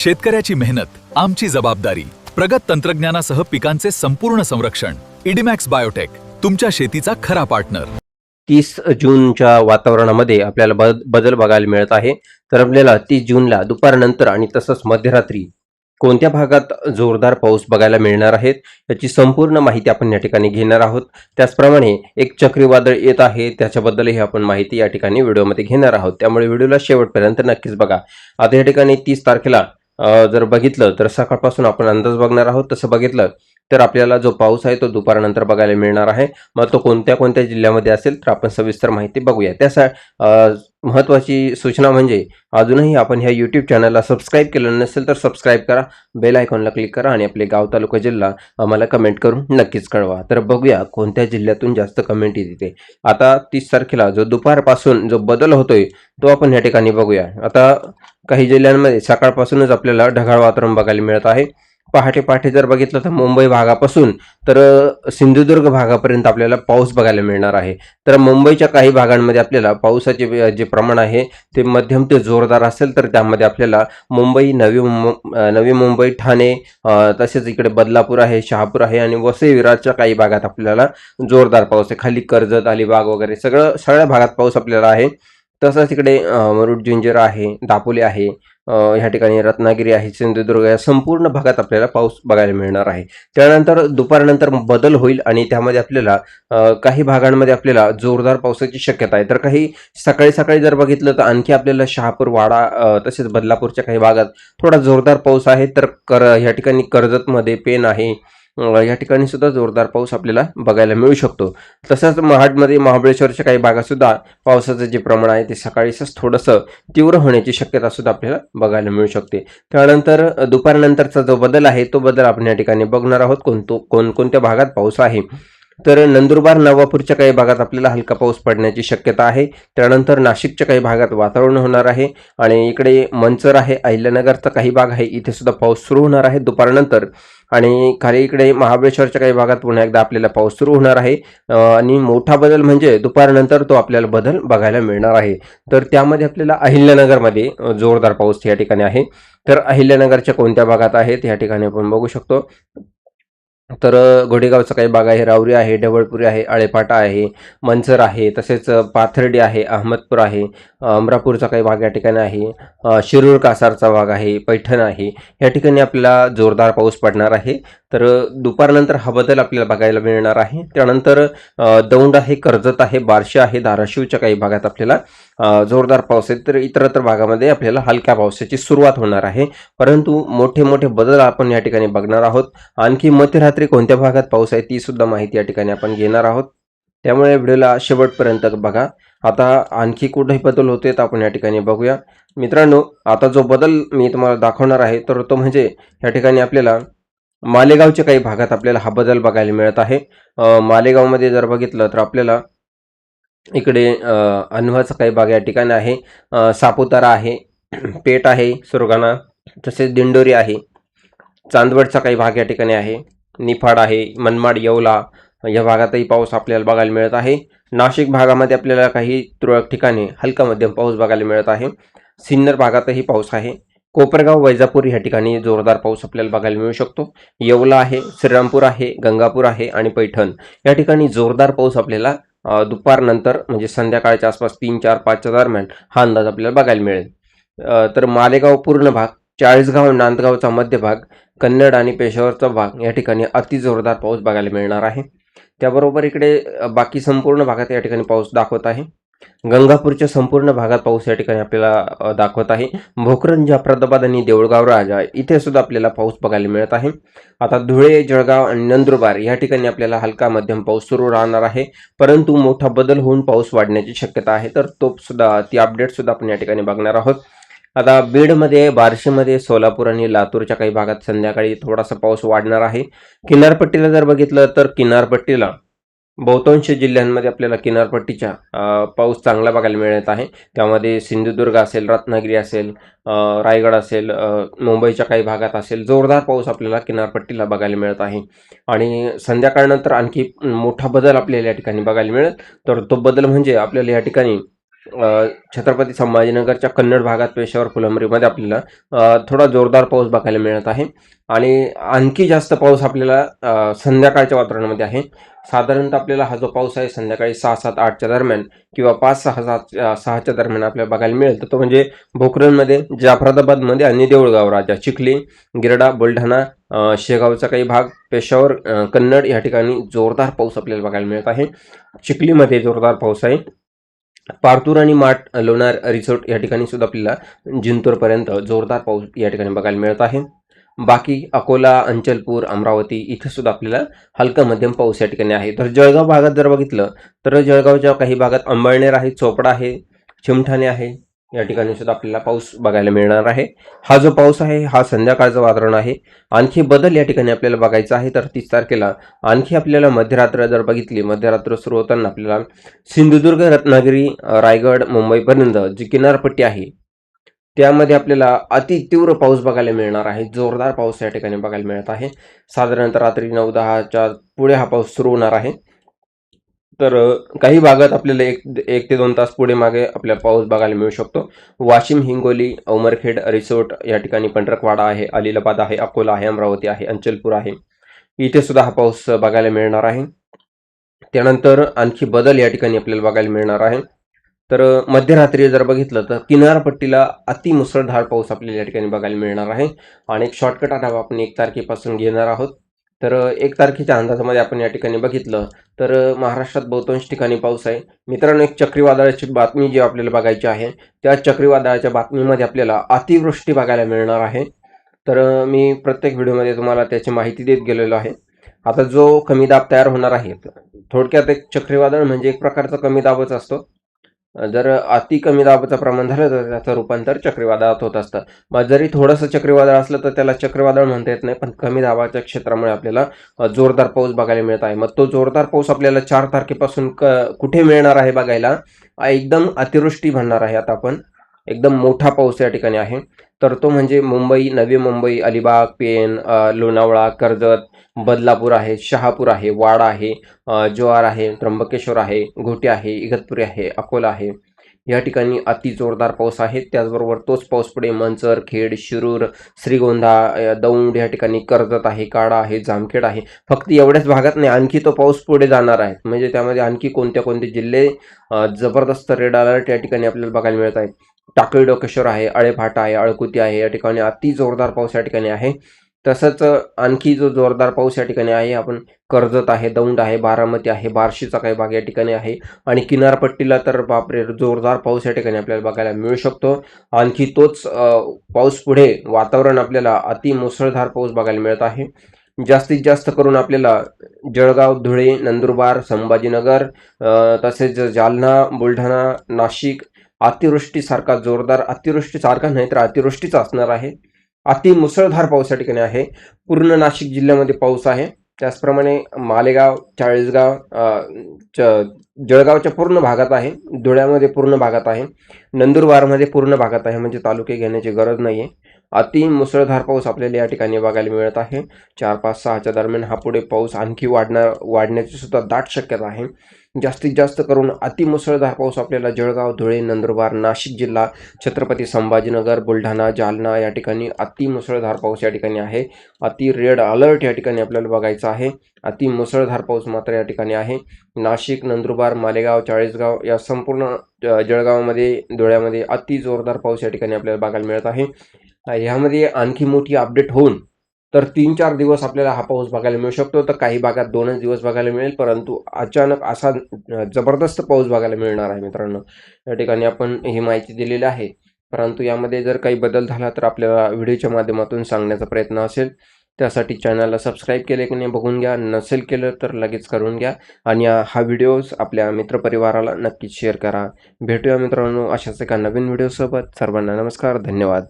शेतकऱ्याची मेहनत आमची जबाबदारी. प्रगत तंत्रज्ञानासह पिकांचे संपूर्ण संरक्षण. इडीमॅक्स बायोटेक, तुमच्या शेतीचा खरा पार्टनर. 30 जूनच्या वातावरणामध्ये आपल्याला बदल बघायला मिळत आहे. तर आपल्याला 30 जूनला दुपारनंतर आणि तसंच मध्यरात्री कोणत्या भागात जोरदार पाऊस बघायला मिळणार आहे याची संपूर्ण माहिती आपण या ठिकाणी घेणार आहोत. त्याचप्रमाणे एक चक्रीवादळ येत आहे, त्याच्याबद्दलही आपण माहिती या ठिकाणी व्हिडिओमध्ये घेणार आहोत. त्यामुळे व्हिडिओला शेवटपर्यंत नक्कीच बघा. आता या ठिकाणी 30 तारखेला जर बघितलं तर सकाळपासून आपण अंदाज बघणार आहोत. तसं बघितलं तर आपल्याला जो पाऊस आहे तो दुपारनंतर बघायला मिळणार आहे. मग तो कोणत्या कोणत्या जिल्ह्यामध्ये असेल तर आपण सविस्तर माहिती बघूया. महत्त्वाची सूचना म्हणजे अजूनही आपण ह्या यूट्यूब चॅनलला सबस्क्राईब केलं नसेल तर सबस्क्राईब करा, बेल आयकॉनला क्लिक करा आणि आपले गाव तालुका जिल्हा आम्हाला कमेंट करून नक्कीच कळवा. तर बघूया कोणत्या जिल्ह्यातून जास्त कमेंट येते. आता 30 तारखेला जो दुपारपासून जो बदल होतोय तो आपण या ठिकाणी बघूया. आता काही जिल्ह्यांमध्ये सकाळपासूनच आपल्याला ढगाळ वातावरण बघायला मिळत आहे. पहाटे पहाटे जर बघितलं तर मुंबई भागापासून तर सिंधुदुर्ग भागापर्यंत आपल्याला पाऊस बघायला मिळणार आहे. तर मुंबईच्या काही भागांमध्ये आपल्याला पावसाचे जे प्रमाण आहे ते मध्यम ते जोरदार असेल. तर त्यामध्ये आपल्याला मुंबई, नवी मुंबई, ठाणे, तसेच इकडे बदलापूर आहे, शहापूर आहे आणि वसई विरारच्या काही भागात आपल्याला जोरदार पाऊस आहे. खाली कर्जत, अलिबाग वगैरे सगळ्या भागात पाऊस आपल्याला आहे. तसंच इकडे मुरुड, जंजिरा आहे, दापोली आहे, ह्या ठिकाणी रत्नागिरी आहे, सिंधुदुर्ग या संपूर्ण भागात आपल्याला पाऊस बघायला मिळणार आहे. त्यानंतर दुपारनंतर बदल होईल आणि त्यामध्ये आपल्याला काही भागांमध्ये आपल्याला जोरदार पावसाची शक्यता आहे. तर काही सकाळी सकाळी जर बघितलं तर आणखी आपल्याला शहापूर, वाडा तसेच बदलापूरच्या काही भागात थोडा जोरदार पाऊस आहे. तर ह्या ठिकाणी कर्जतमध्ये, पेन आहे, या ठिकाणी सुद्धा जोरदार पाऊस आपल्याला बघायला मिळू शकतो. तसंच महाडमध्ये, महाबळेश्वरच्या काही भागात सुद्धा पावसाचं जे प्रमाण आहे ते सकाळीच थोडंसं तीव्र होण्याची शक्यता सुद्धा आपल्याला बघायला मिळू शकते. त्यानंतर दुपारनंतरचा जो बदल आहे तो बदल आपण या ठिकाणी बघणार आहोत. कोणत्या भागात पाऊस आहे. तर नंदुरबार, नवापूरच्या काही भागात आपल्याला हलका पाऊस पडण्याची शक्यता आहे. त्यानंतर नाशिकच्या काही भागात वातावरण होणार आहे आणि इकडे मंचर आहे, अहिल्यानगरचा काही भाग आहे, इथे सुद्धा पाऊस सुरू होणार आहे दुपारनंतर. आणि खाली इकडे महाबळेश्वरच्या काही भागात पुन्हा एकदा आपल्याला पाऊस सुरू होणार आहे. आणि मोठा बदल म्हणजे दुपारनंतर तो आपल्याला बदल बघायला मिळणार आहे. तर त्यामध्ये आपल्याला अहिल्यानगरमध्ये जोरदार पाऊस या ठिकाणी आहे. तर अहिल्यानगरच्या कोणत्या भागात आहेत या ठिकाणी आपण बघू शकतो. तर घोडेगावचा काही भाग आहे, रावरी आहे, ढवळपुरी आहे, आळेपाटा आहे, मंचर आहे, तसेच पाथर्डी आहे, अहमदपूर आहे, अमरापूरचा काही भाग या ठिकाणी आहे, शिरूर कासारचा भाग आहे, पैठण आहे. या ठिकाणी आपल्याला जोरदार पाऊस पडणार आहे. तर दुपारनंतर हा बदल आपल्याला बघायला मिळणार आहे. त्यानंतर दौंड आहे, कर्जत आहे, बार्शी आहे, धाराशिवच्या काही भागात आपल्याला जोरदार पाऊस आहे. तर इतरत्र भागामध्ये आपल्याला हलक्या पावसाची सुरुवात होणार आहे. परंतु मोठे मोठे बदल आपण या ठिकाणी बघणार आहोत. आणखी मध्यरात्री कोणत्या भागात पाऊस आहे ती सुद्धा माहिती या ठिकाणी आपण घेणार आहोत. त्यामुळे व्हिडिओला शेवटपर्यंत बघा. आता आणखी कुठेही बदल होते तर आपण या ठिकाणी बघूया. मित्रांनो, आता जो बदल मी तुम्हाला दाखवणार आहे तर तो म्हणजे या ठिकाणी आपल्याला मालेगावच्या काही भागात आपल्याला हा बदल बघायला मिळत आहे. मालेगावमध्ये जर बघितलं तर आपल्याला इकडे अनवाचा काही भाग या ठिकाणी आहे, सापुतारा आहे, पेठ आहे, सुरगाणा, तसेच दिंडोरी आहे, चांदवडचा काही भाग या ठिकाणी आहे, निफाड आहे, मनमाड, येवला या भागातही पाऊस आपल्याला बघायला मिळत आहे. नाशिक भागामध्ये आपल्याला काही तुरळक ठिकाणी हलका मध्यम पाऊस बघायला मिळत आहे. सिन्नर भागातही पाऊस आहे. कोपरगाव, वैजापूर या ठिकाणी जोरदार पाऊस आपल्याला बघायला मिळू शकतो. येवला आहे, श्रीरामपूर आहे, गंगापूर आहे आणि पैठण या ठिकाणी जोरदार पाऊस आपल्याला दुपारनंतर म्हणजे संध्याकाळच्या आसपास 3, 4, 5च्या दरम्यान हा अंदाज आपल्याला बघायला मिळेल. तर मालेगाव पूर्ण भाग, चाळीसगाव, नांदगावचा मध्य भाग, कन्नड आणि पेशावरचा भाग या ठिकाणी अति जोरदार पाऊस बघायला मिळणार आहे. त्याबरोबर इकडे बाकी संपूर्ण भागात या ठिकाणी पाऊस दाखवत आहे. गंगापूरच्या संपूर्ण भागात पाऊस या ठिकाणी आपल्याला दाखवत आहे. भोकरंज, जाफराबाद आणि देऊळगाव राजा इथे सुद्धा आपल्याला पाऊस बघायला मिळत आहे. आता धुळे, जळगाव आणि नंदुरबार या ठिकाणी आपल्याला हलका मध्यम पाऊस सुरू राहणार आहे. परंतु मोठा बदल होऊन पाऊस वाढण्याची शक्यता आहे. तर ती अपडेट सुद्धा आपण या ठिकाणी बघणार आहोत. आता बीडमध्ये, बार्शीमध्ये, सोलापूर आणि लातूरच्या काही भागात संध्याकाळी थोडासा पाऊस वाढणार आहे. किनारपट्टीला जर बघितलं तर किनारपट्टीला बहुतांश जिल्ह्यांमध्ये आपल्याला किनारपट्टीच्या पाऊस चांगला बघायला मिळत आहे. त्यामध्ये सिंधुदुर्ग असेल, रत्नागिरी असेल, रायगड असेल, मुंबईच्या काही भागात असेल, जोरदार पाऊस आपल्याला किनारपट्टीला बघायला मिळत आहे. आणि संध्याकाळनंतर आणखी मोठा बदल आपल्याला या ठिकाणी बघायला मिळेल. तर तो बदल म्हणजे आपल्याला या ठिकाणी छत्रपती संभाजीनगरच्या कन्नड भागात पेशावर फुलंब्रीमध्ये आपल्याला थोडा जोरदार पाऊस बघायला मिळत आहे आणि आणखी जास्त पाऊस आपल्याला संध्याकाळच्या वातावरणामध्ये आहे. साधारणतः आपल्याला हा जो पाऊस आहे संध्याकाळी 6-7-8च्या दरम्यान किंवा 5-6-6च्या दरम्यान आपल्याला बघायला मिळेल. तर तो म्हणजे भोकरमध्ये, जाफराबादमध्ये आणि देऊळगाव राजा, चिखली, गिरडा, बुलढाणा, शेगावचा काही भाग, पेशावर, कन्नड या ठिकाणी जोरदार पाऊस आपल्याला बघायला मिळत आहे. चिखलीमध्ये जोरदार पाऊस आहे. पारतूर आणि माठ, लोणार रिसोर्ट या ठिकाणी सुद्धा आपल्याला जिंतूरपर्यंत जोरदार पाऊस या ठिकाणी बघायला मिळत आहे. बाकी अकोला, अंचलपूर, अमरावती इथे सुद्धा आपल्याला हलका मध्यम पाऊस या ठिकाणी आहे. तर जळगाव भागात जर बघितलं तर जळगावच्या काही भागात अंबळनेर आहे, चोपडा आहे, चिमठाणे आहे, या ठिकाणी सुद्धा आपल्याला पाऊस बघायला मिळणार आहे. हा जो पाऊस आहे हा संध्याकाळचं वातावरण आहे. आणखी बदल या ठिकाणी आपल्याला बघायचा आहे. तर 30 तारखेला आणखी आपल्याला मध्यरात्र जर बघितली, मध्यरात्र सुरू होताना आपल्याला सिंधुदुर्ग, रत्नागिरी, रायगड, मुंबईपर्यंत जी किनारपट्टी आहे त्यामध्ये आपल्याला अति तीव्र पाऊस बघायला मिळणार आहे. जोरदार पाऊस या ठिकाणी बघायला मिळत आहे. साधारणतः रात्री 9-10च्या पुढे हा पाऊस सुरू होणार आहे. तर काही भागात आपल्याला 1 ते 2 तास पुढे मागे आपल्याला पाऊस बघायला मिळू शकतो. वाशिम, हिंगोली, उमरखेड, रिसोर्ट या ठिकाणी पंढरकवाडा आहे, अलिबाग आहे, अकोला आहे, अमरावती आहे, अंचलपूर आहे, इथे सुद्धा हा पाऊस बघायला मिळणार आहे. त्यानंतर आणखी बदल या ठिकाणी आपल्याला बघायला मिळणार आहे. तर मध्यरात्री जर बघितलं तर किनारपट्टीला अति मुसळधार पाऊस आपल्याला या ठिकाणी बघायला मिळणार आहे. आणि एक शॉर्टकट आढावा आपण 1 तारखेपासून घेणार आहोत. तर 1 तारखेच्या अंदाजामध्ये आपण या ठिकाणी बघितलं तर महाराष्ट्रात बहुतांश ठिकाणी पाऊस आहे. मित्रांनो, एक चक्रीवादळाची बातमी जी आपल्याला बघायची आहे, त्या चक्रीवादळाच्या बातमीमध्ये आपल्याला अतिवृष्टी बघायला मिळणार आहे. तर मी प्रत्येक व्हिडिओमध्ये तुम्हाला त्याची माहिती देत गेलेलो आहे. आता जो कमी दाब तयार होणार आहे, थोडक्यात एक चक्रीवादळ म्हणजे एक प्रकारचा कमी दाबच असतो. जर अति कमी दाबाचं प्रमाण झालं तर त्याचं रूपांतर चक्रीवादळात होत असतं. मग जरी थोडंसं चक्रीवादळ असलं तर त्याला चक्रीवादळ म्हणता येत नाही, पण कमी दाबाच्या क्षेत्रामुळे आपल्याला जोरदार पाऊस बघायला मिळत आहे. मग तो जोरदार पाऊस आपल्याला 4 तारखेपासून कुठे मिळणार आहे बघायला, एकदम अतिवृष्टी म्हणणार आहे. आता आपण एकदम मोठा पाऊस या ठिकाणी आहे. तर तो म्हणजे मुंबई, नवी मुंबई, अलिबाग, पेण, लोणावळा, कर्जत, बदलापूर आहे, शहापूर आहे, वाडा आहे, जव्हार आहे, त्र्यंबकेश्वर आहे, घोटी आहे, इगतपुरी आहे, अकोला आहे, या ठिकाणी अति जोरदार पाऊस आहे. त्याचबरोबर तोच पाऊस पुढे मंचर, खेड, शिरूर, श्रीगोंदा, दौंड या ठिकाणी, कर्जत आहे, काडा आहे, जामखेड आहे. फक्त एवढ्याच भागात नाही, आणखी तो पाऊस पुढे जाणार आहे. म्हणजे त्यामध्ये आणखी कोणते जिल्हे जबरदस्त रेड अलर्ट या ठिकाणी आपल्याला बघायला मिळत आहे. टाकळी डोकेश्वर आहे, अळेफाटा आहे, अळकुती आहे, या ठिकाणी अति जोरदार पाऊस या ठिकाणी आहे. तसंच आणखी जो जोरदार पाऊस या ठिकाणी आहे, आपण कर्जत आहे, दौंड आहे, बारामती आहे, बार्शीचा काही भाग या ठिकाणी आहे. आणि किनारपट्टीला तर बापरे जोरदार पाऊस या ठिकाणी आपल्याला बघायला मिळू शकतो. आणखी तोच पाऊस पुढे वातावरण आपल्याला अति मुसळधार पाऊस बघायला मिळत आहे. जास्तीत जास्त करून आपल्याला जळगाव, धुळे, नंदुरबार, संभाजीनगर, तसेच जालना, बुलढाणा, नाशिक अतिवृष्टीसारखा जोरदार, अतिवृष्टीसारखा नाही तर अतिवृष्टीच असणार आहे. अति मुसळधार पाऊस या ठिकाणी आहे. पूर्ण नाशिक जिल्ह्यामध्ये पाऊस आहे. त्याचप्रमाणे मालेगाव, चाळीसगाव, जळगावच्या पूर्ण भागात आहे, धुळ्यामध्ये पूर्ण भागात आहे, नंदुरबारमध्ये पूर्ण भागात आहे. म्हणजे तालुके घेण्याची गरज नाही आहे. अति मुसळधार पाऊस आपल्याला या ठिकाणी बघायला मिळत आहे. 4-5-6च्या दरम्यान हा पुढे पाऊस आणखी वाढण्याची सुद्धा दाट शक्यता आहे. जास्तीत जास्त करून अति मुसळधार पाऊस आपल्याला जळगाव, धुळे, नंदुरबार, नाशिक जिल्हा, छत्रपती संभाजीनगर, बुलढाणा, जालना या ठिकाणी अति मुसळधार पाऊस या ठिकाणी आहे. अति रेड अलर्ट या ठिकाणी आपल्याला बघायचा आहे. अति मुसळधार पाऊस मात्र या ठिकाणी आहे. नाशिक, नंदुरबार, मालेगाव, चाळीसगाव या संपूर्ण जळगावमध्ये, धुळ्यामध्ये अति जोरदार पाऊस या ठिकाणी आपल्याला बघायला मिळत आहे. ह्यामध्ये आणखी मोठी अपडेट होऊन तर 3-4 दिवस आपल्याला हा पाऊस बघायला मिळू शकतो. तर काही भागात 2च दिवस बघायला मिळेल, परंतु अचानक असा जबरदस्त पाऊस बघायला मिळणार आहे. मित्रांनो, या ठिकाणी आपण ही माहिती दिलेली आहे. परंतु यामध्ये जर काही बदल झाला तर आपल्याला व्हिडिओच्या माध्यमातून सांगण्याचा प्रयत्न असेल. त्यासाठी चॅनलला सबस्क्राईब केले की नाही बघून घ्या, नसेल केलं तर लगेच करून घ्या. आणि हा व्हिडिओज आपल्या मित्रपरिवाराला नक्कीच शेअर करा. भेटूया मित्रांनो अशाच एका नवीन व्हिडिओसोबत. सर्वांना नमस्कार, धन्यवाद.